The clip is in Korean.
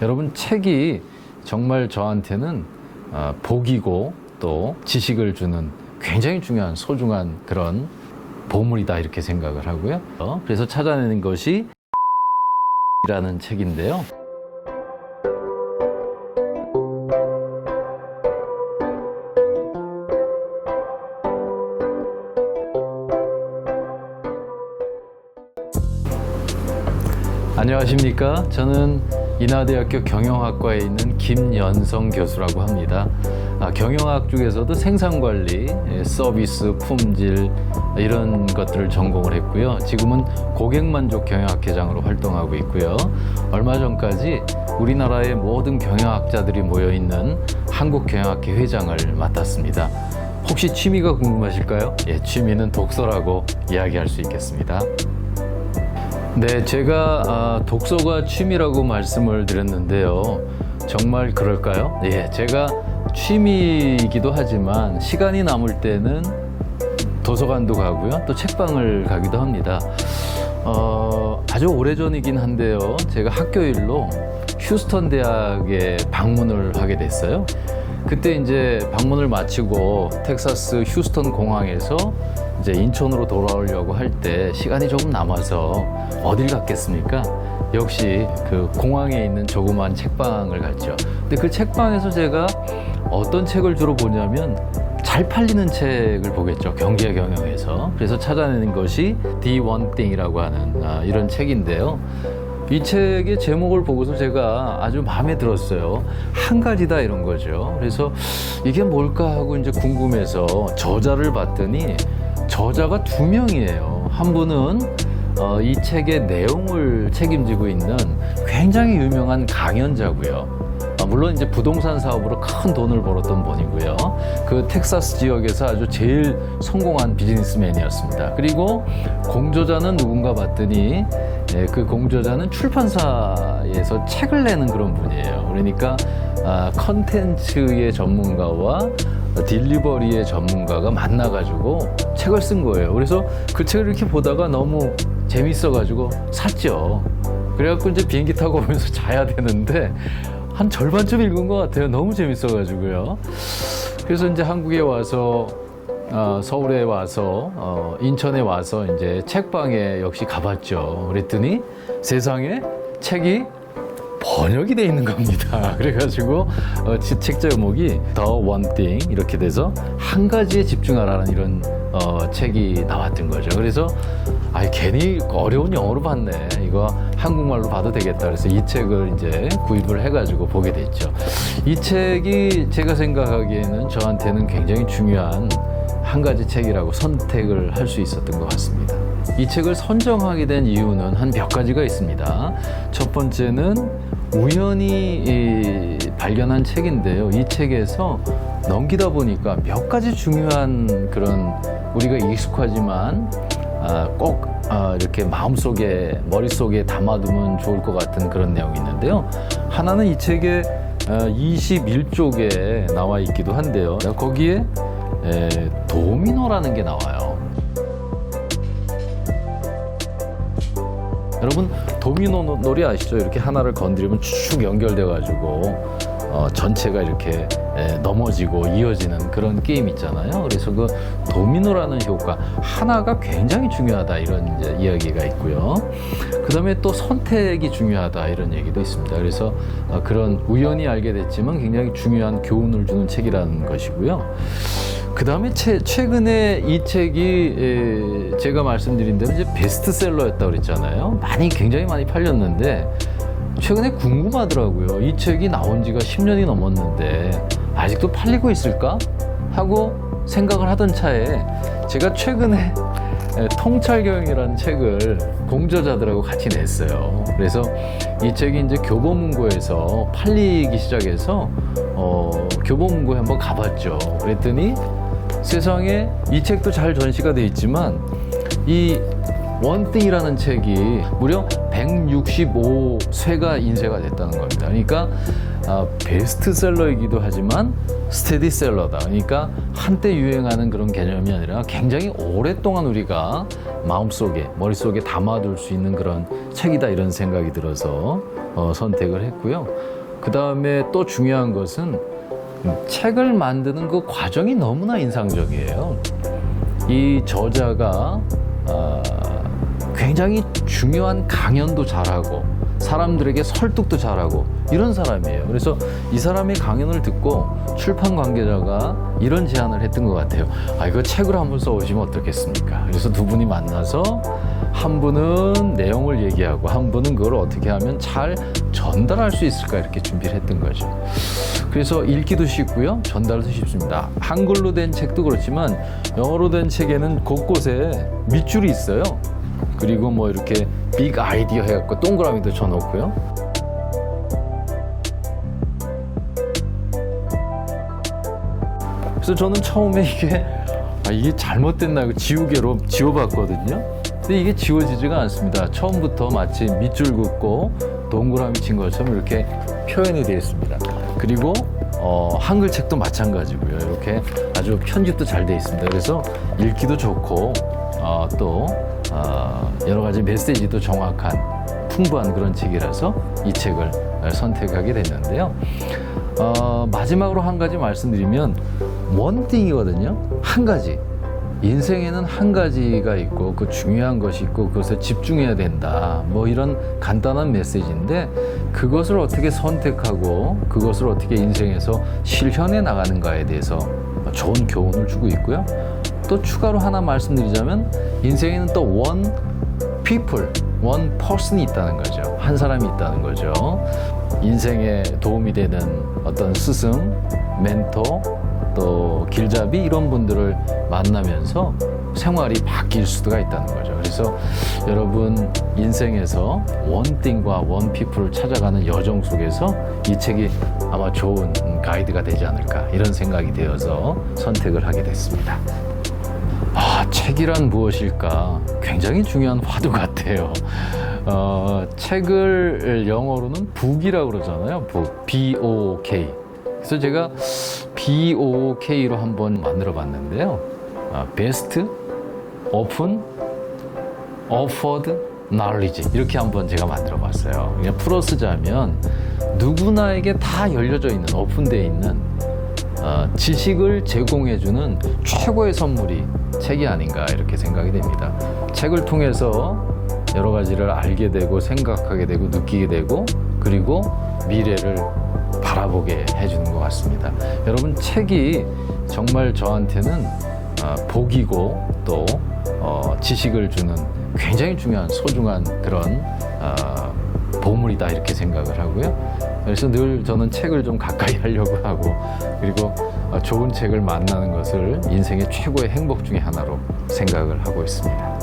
여러분, 책이 정말 저한테는 복이고 또 지식을 주는 굉장히 중요한 소중한 그런 보물이다 이렇게 생각을 하고요. 그래서 찾아내는 것이 라는 책인데요. 안녕하십니까. 저는 인하대학교 경영학과에 있는 김연성 교수라고 합니다. 경영학 중에서도 생산관리, 서비스, 품질 이런 것들을 전공을 했고요. 지금은 고객만족 경영학회장으로 활동하고 있고요. 얼마 전까지 우리나라의 모든 경영학자들이 모여있는 한국경영학회 회장을 맡았습니다. 혹시 취미가 궁금하실까요? 예, 취미는 독서라고 이야기할 수 있겠습니다. 네, 제가 독서가 취미라고 말씀을 드렸는데요. 정말 그럴까요? 예, 제가 취미이기도 하지만 시간이 남을 때는 도서관도 가고요. 또 책방을 가기도 합니다. 아주 오래전이긴 한데요. 제가 학교 일로 휴스턴 대학에 방문을 하게 됐어요. 그때 이제 방문을 마치고 텍사스 휴스턴 공항에서 이제 인천으로 돌아오려고 할 때 시간이 조금 남아서 어딜 갔겠습니까? 역시 그 공항에 있는 조그만 책방을 갔죠. 근데 그 책방에서 제가 어떤 책을 주로 보냐면 잘 팔리는 책을 보겠죠. 경제 경영에서. 그래서 찾아내는 것이 The One Thing이라고 하는 이런 책인데요. 이 책의 제목을 보고서 제가 아주 마음에 들었어요. 한 가지다 이런 거죠. 그래서 이게 뭘까 하고 이제 궁금해서 저자를 봤더니 저자가 두 명이에요. 한 분은 이 책의 내용을 책임지고 있는 굉장히 유명한 강연자고요. 물론 이제 부동산 사업으로 큰 돈을 벌었던 분이고요. 그 텍사스 지역에서 아주 제일 성공한 비즈니스맨이었습니다. 그리고 공저자는 누군가 봤더니 그 공저자는 출판사에서 책을 내는 그런 분이에요. 그러니까 컨텐츠의 전문가와 딜리버리의 전문가가 만나가지고 책을 쓴 거예요. 그래서 그 책을 이렇게 보다가 너무 재밌어가지고 샀죠. 그래갖고 이제 비행기 타고 오면서 자야 되는데 한 절반쯤 읽은 것 같아요. 너무 재밌어가지고요. 그래서 이제 한국에 와서 서울에 와서 인천에 와서 이제 책방에 역시 가봤죠. 그랬더니 세상에 책이 번역이 돼 있는 겁니다. 그래가지고 책 제목이 The One Thing 이렇게 돼서 한 가지에 집중하라는 이런 책이 나왔던 거죠. 그래서 괜히 어려운 영어로 봤네. 이거 한국말로 봐도 되겠다. 그래서 이 책을 이제 구입을 해가지고 보게 됐죠. 이 책이 제가 생각하기에는 저한테는 굉장히 중요한 한 가지 책이라고 선택을 할 수 있었던 것 같습니다. 이 책을 선정하게 된 이유는 한 몇 가지가 있습니다. 첫 번째는 우연히 발견한 책인데요. 이 책에서 넘기다 보니까 몇 가지 중요한 그런 우리가 익숙하지만 꼭 이렇게 마음속에 머릿속에 담아두면 좋을 것 같은 그런 내용이 있는데요. 하나는 이 책의 21쪽에 나와 있기도 한데요. 거기에 도미노라는 게 나와요. 여러분, 도미노 놀이 아시죠? 이렇게 하나를 건드리면 쭉 연결돼 가지고 전체가 이렇게 넘어지고 이어지는 그런 게임 있잖아요. 그래서 그 도미노라는 효과 하나가 굉장히 중요하다 이런 이제 이야기가 있고요. 그 다음에 또 선택이 중요하다 이런 얘기도 있습니다. 그래서 그런 우연히 알게 됐지만 굉장히 중요한 교훈을 주는 책이라는 것이고요. 그 다음에 최근에 이 책이 제가 말씀드린 대로 이제 베스트셀러였다고 그랬잖아요. 굉장히 많이 팔렸는데 최근에 궁금하더라고요. 이 책이 나온 지가 10년이 넘었는데 아직도 팔리고 있을까? 하고 생각을 하던 차에 제가 최근에 통찰경영이라는 책을 공저자들하고 같이 냈어요. 그래서 이 책이 이제 교보문고에서 팔리기 시작해서 교보문고에 한번 가봤죠. 그랬더니 세상에 이 책도 잘 전시가 돼 있지만 이 원띵이라는 책이 무려 165쇄가 인쇄가 됐다는 겁니다. 그러니까 베스트셀러이기도 하지만 스테디셀러다. 그러니까 한때 유행하는 그런 개념이 아니라 굉장히 오랫동안 우리가 마음속에, 머릿속에 담아둘 수 있는 그런 책이다 이런 생각이 들어서 선택을 했고요. 그 다음에 또 중요한 것은 책을 만드는 그 과정이 너무나 인상적이에요. 이 저자가 굉장히 중요한 강연도 잘하고 사람들에게 설득도 잘하고 이런 사람이에요. 그래서 이 사람의 강연을 듣고 출판 관계자가 이런 제안을 했던 것 같아요. 이거 책을 한번 써오시면 어떻겠습니까? 그래서 두 분이 만나서 한 분은 내용을 얘기하고 한 분은 그걸 어떻게 하면 잘 전달할 수 있을까 이렇게 준비를 했던 거죠. 그래서 읽기도 쉽고요. 전달도 쉽습니다. 한글로 된 책도 그렇지만 영어로 된 책에는 곳곳에 밑줄이 있어요. 그리고 뭐 이렇게 빅 아이디어 해갖고 동그라미도 쳐놓고요. 그래서 저는 처음에 이게 잘못됐나 이거 지우개로 지워봤거든요. 근데 이게 지워지지가 않습니다. 처음부터 마치 밑줄 긋고 동그라미 친 것처럼 이렇게 표현이 되어 있습니다. 그리고 한글 책도 마찬가지고요. 이렇게 아주 편집도 잘 되어 있습니다. 그래서 읽기도 좋고 또 여러 가지 메시지도 정확한 풍부한 그런 책이라서 이 책을 선택하게 됐는데요. 마지막으로 한 가지 말씀드리면 원띵이거든요. 한 가지. 인생에는 한 가지가 있고 그 중요한 것이 있고 그것에 집중해야 된다. 뭐 이런 간단한 메시지인데 그것을 어떻게 선택하고 그것을 어떻게 인생에서 실현해 나가는가에 대해서 좋은 교훈을 주고 있고요. 또 추가로 하나 말씀드리자면 인생에는 또 one people, one person이 있다는 거죠. 한 사람이 있다는 거죠. 인생에 도움이 되는 어떤 스승, 멘토, 또 길잡이 이런 분들을 만나면서 생활이 바뀔 수가 있다는 거죠. 그래서 여러분 인생에서 원띵과 원피플을 찾아가는 여정 속에서 이 책이 아마 좋은 가이드가 되지 않을까 이런 생각이 되어서 선택을 하게 됐습니다. 책이란 무엇일까? 굉장히 중요한 화두 같아요. 책을 영어로는 북이라고 그러잖아요. 북, B-O-K. 그래서 제가 BOK로 한번 만들어 봤는데요. Best, Open, Offered Knowledge 이렇게 한번 제가 만들어 봤어요. 그냥 풀어 쓰자면 누구나에게 다 열려져 있는, 오픈되어 있는 지식을 제공해주는 최고의 선물이 책이 아닌가 이렇게 생각이 됩니다. 책을 통해서 여러 가지를 알게 되고 생각하게 되고 느끼게 되고 그리고 미래를 바라보게 해주는 것 같습니다. 여러분 책이 정말 저한테는 복이고 또 지식을 주는 굉장히 중요한 소중한 그런 보물이다 이렇게 생각을 하고요. 그래서 늘 저는 책을 좀 가까이 하려고 하고 그리고 좋은 책을 만나는 것을 인생의 최고의 행복 중에 하나로 생각을 하고 있습니다.